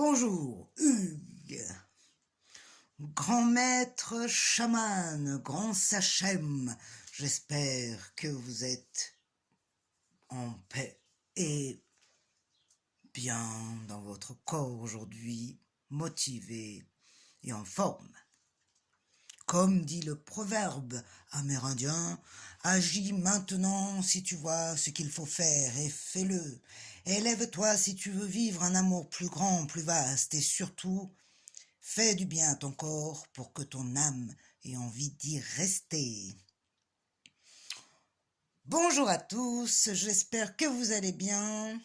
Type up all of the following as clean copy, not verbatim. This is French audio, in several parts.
Bonjour, Hugues, grand maître chaman, grand sachem, j'espère que vous êtes en paix et bien dans votre corps aujourd'hui, motivé et en forme. Comme dit le proverbe amérindien, agis maintenant si tu vois ce qu'il faut faire et fais-le. Élève-toi si tu veux vivre un amour plus grand, plus vaste et surtout, fais du bien à ton corps pour que ton âme ait envie d'y rester. Bonjour à tous, j'espère que vous allez bien,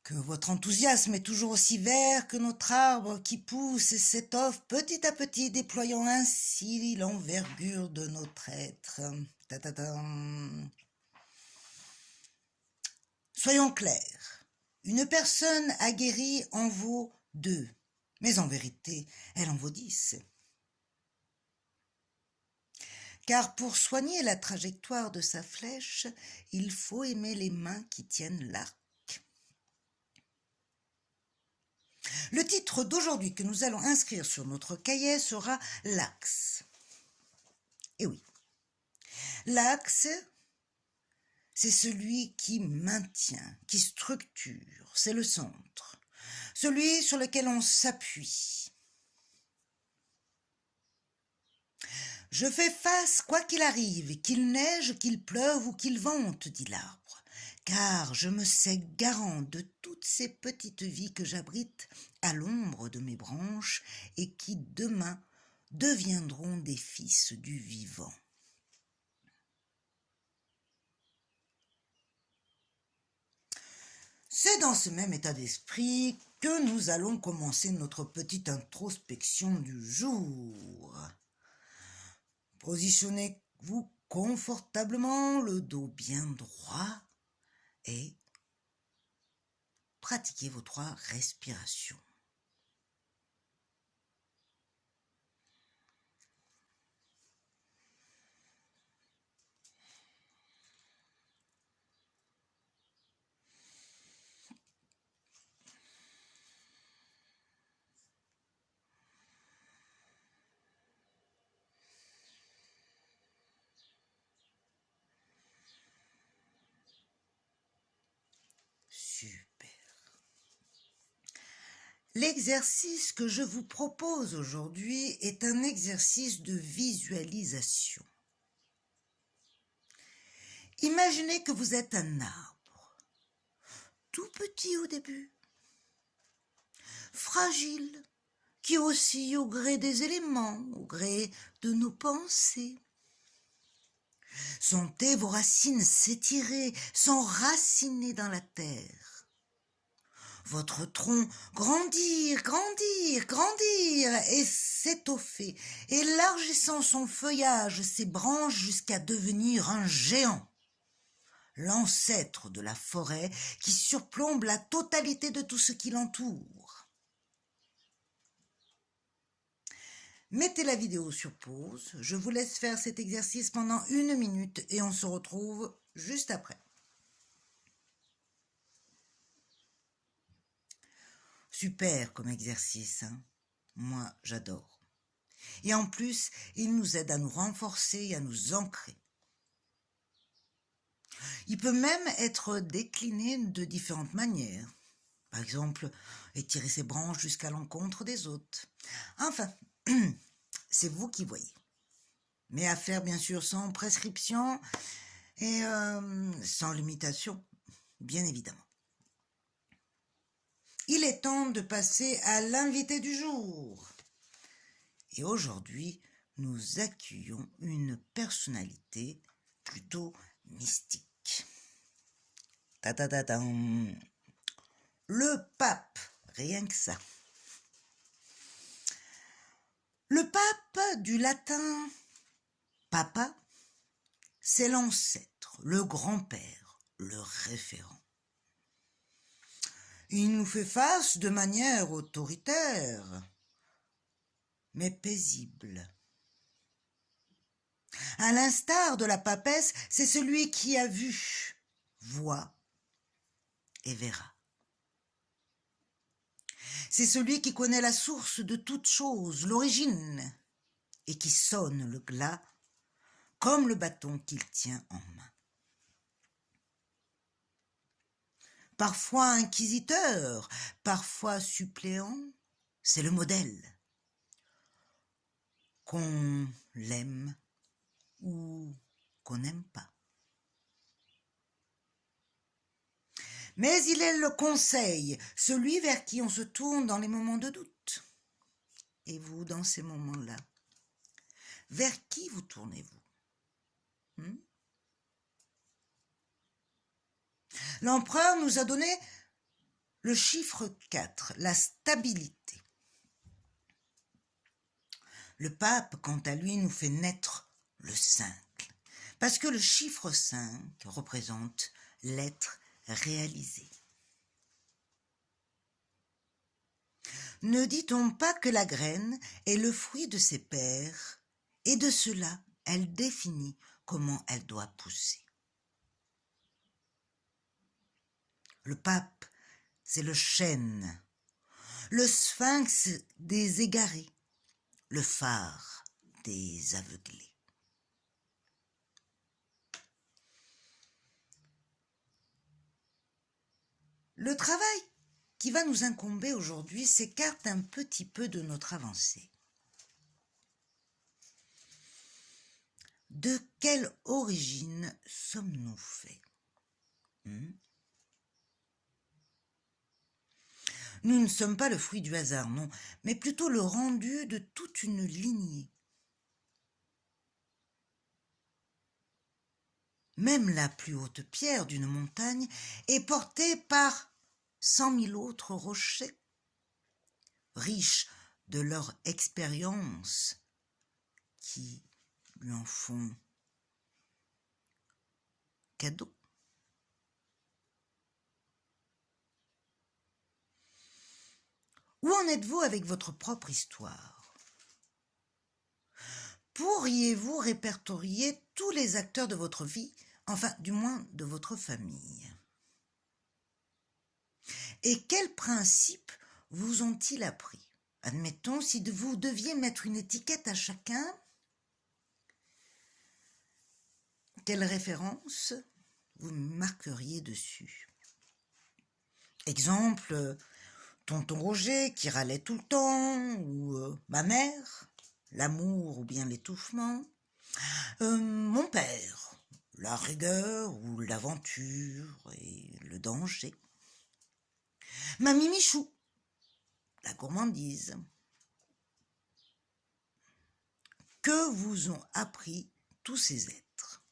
que votre enthousiasme est toujours aussi vert que notre arbre qui pousse et s'étoffe petit à petit, déployant ainsi l'envergure de notre être. Ta-ta-tam. Soyons clairs, une personne aguerrie en vaut 2, mais en vérité, elle en vaut 10. Car pour soigner la trajectoire de sa flèche, il faut aimer les mains qui tiennent l'arc. Le titre d'aujourd'hui que nous allons inscrire sur notre cahier sera l'axe. Et oui, l'axe, c'est celui qui maintient, qui structure, c'est le centre, celui sur lequel on s'appuie. Je fais face quoi qu'il arrive, qu'il neige, qu'il pleuve ou qu'il vente, dit l'arbre, car je me sais garant de toutes ces petites vies que j'abrite à l'ombre de mes branches et qui demain deviendront des fils du vivant. C'est dans ce même état d'esprit que nous allons commencer notre petite introspection du jour. Positionnez-vous confortablement, le dos bien droit et pratiquez vos 3 respirations. Super. L'exercice que je vous propose aujourd'hui est un exercice de visualisation. Imaginez que vous êtes un arbre, tout petit au début, fragile, qui oscille au gré des éléments, au gré de nos pensées. Sentez vos racines s'étirer, s'enraciner dans la terre. Votre tronc grandir, grandir, grandir et s'étoffer, élargissant son feuillage, ses branches jusqu'à devenir un géant. L'ancêtre de la forêt qui surplombe la totalité de tout ce qui l'entoure. Mettez la vidéo sur pause, je vous laisse faire cet exercice pendant 1 minute et on se retrouve juste après. Super comme exercice, hein? Moi j'adore. Et en plus, il nous aide à nous renforcer et à nous ancrer. Il peut même être décliné de différentes manières. Par exemple, étirer ses branches jusqu'à l'encontre des autres. Enfin, c'est vous qui voyez. Mais à faire bien sûr sans prescription et sans limitation, bien évidemment. Il est temps de passer à l'invité du jour. Et aujourd'hui, nous accueillons une personnalité plutôt mystique. Ta-ta-ta-tam. Le pape, rien que ça. Le pape, du latin papa, c'est l'ancêtre, le grand-père, le référent. Il nous fait face de manière autoritaire, mais paisible. À l'instar de la papesse, c'est celui qui a vu, voit et verra. C'est celui qui connaît la source de toute chose, l'origine, et qui sonne le glas comme le bâton qu'il tient en main. Parfois inquisiteur, parfois suppléant, c'est le modèle. Qu'on l'aime ou qu'on n'aime pas. Mais il est le conseil, celui vers qui on se tourne dans les moments de doute. Et vous, dans ces moments-là, vers qui vous tournez-vous? L'empereur nous a donné le chiffre 4, la stabilité. Le pape, quant à lui, nous fait naître le 5, parce que le chiffre 5 représente l'être réalisé. Ne dit-on pas que la graine est le fruit de ses pères, et de cela, elle définit comment elle doit pousser. Le pape, c'est le chêne, le sphinx des égarés, le phare des aveuglés. Le travail qui va nous incomber aujourd'hui s'écarte un petit peu de notre avancée. De quelle origine sommes-nous faits? Nous ne sommes pas le fruit du hasard, non, mais plutôt le rendu de toute une lignée. Même la plus haute pierre d'une montagne est portée par 100 000 autres rochers, riches de leur expérience, qui lui en font cadeau. Où en êtes-vous avec votre propre histoire? Pourriez-vous répertorier tous les acteurs de votre vie, enfin du moins de votre famille? Et quels principes vous ont-ils appris? Admettons, si vous deviez mettre une étiquette à chacun, quelle référence vous marqueriez dessus? Exemple, tonton Roger qui râlait tout le temps, ou ma mère, l'amour ou bien l'étouffement. Mon père, la rigueur ou l'aventure et le danger. Mamie Michou, la gourmandise. Que vous ont appris tous ces êtres?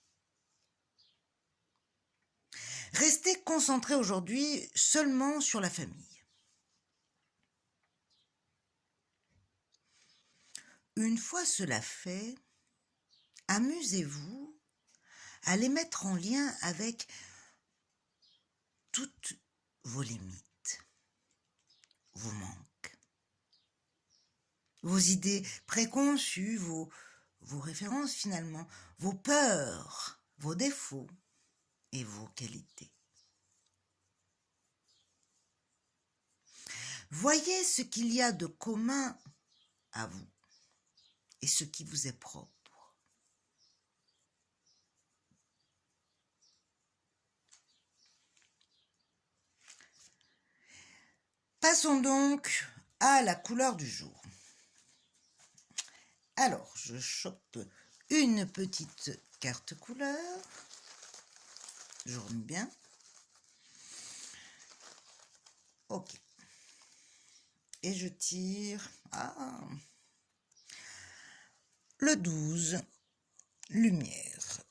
Restez concentrés aujourd'hui seulement sur la famille. Une fois cela fait, amusez-vous à les mettre en lien avec toutes vos limites, vos manques, vos idées préconçues, vos références finalement, vos peurs, vos défauts et vos qualités. Voyez ce qu'il y a de commun à vous et ce qui vous est propre. Passons donc à la couleur du jour. Alors, je chope une petite carte couleur. Je remets bien. Ok. Et je tire le 12, lumière,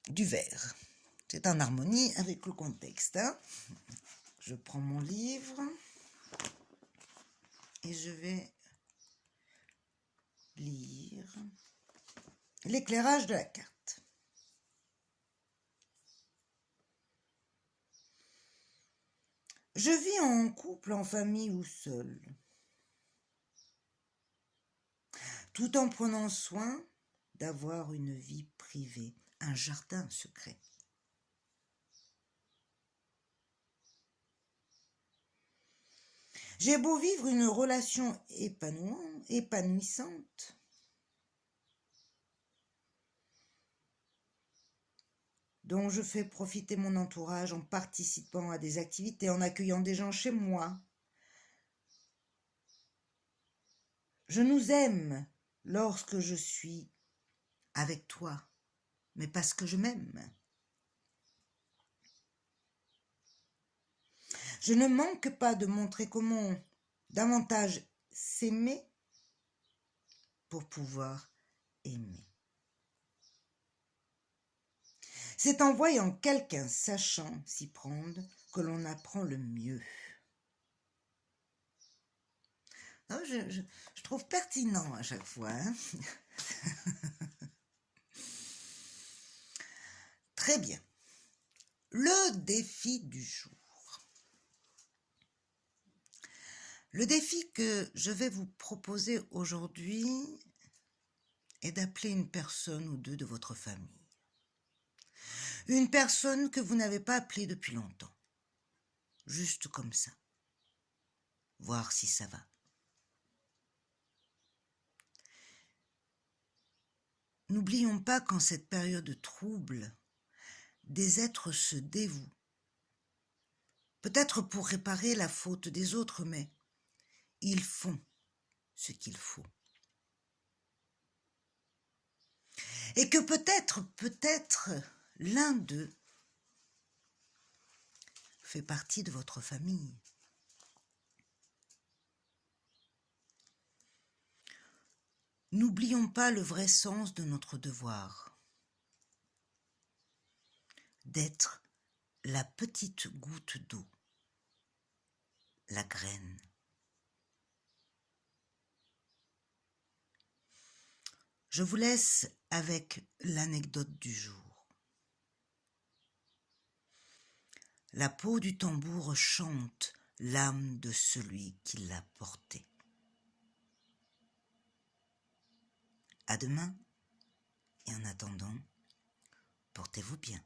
du vert. C'est en harmonie avec le contexte. Je prends mon livre et je vais lire l'éclairage de la carte. Je vis en couple, en famille ou seul, tout en prenant soin d'avoir une vie privée, un jardin secret. J'ai beau vivre une relation épanouissante, dont je fais profiter mon entourage en participant à des activités, en accueillant des gens chez moi. Je nous aime lorsque je suis avec toi, mais parce que je m'aime. Je ne manque pas de montrer comment davantage s'aimer pour pouvoir aimer. C'est en voyant quelqu'un sachant s'y prendre que l'on apprend le mieux. Non, je trouve pertinent à chaque fois. Hein. Très bien. Le défi du jour. Le défi que je vais vous proposer aujourd'hui est d'appeler une personne ou deux de votre famille. Une personne que vous n'avez pas appelée depuis longtemps. Juste comme ça. Voir si ça va. N'oublions pas qu'en cette période trouble, des êtres se dévouent. Peut-être pour réparer la faute des autres, mais ils font ce qu'il faut. Et que peut-être, l'un d'eux fait partie de votre famille. N'oublions pas le vrai sens de notre devoir, d'être la petite goutte d'eau, la graine. Je vous laisse avec l'anecdote du jour. La peau du tambour chante l'âme de celui qui l'a porté. À demain, et en attendant, portez-vous bien.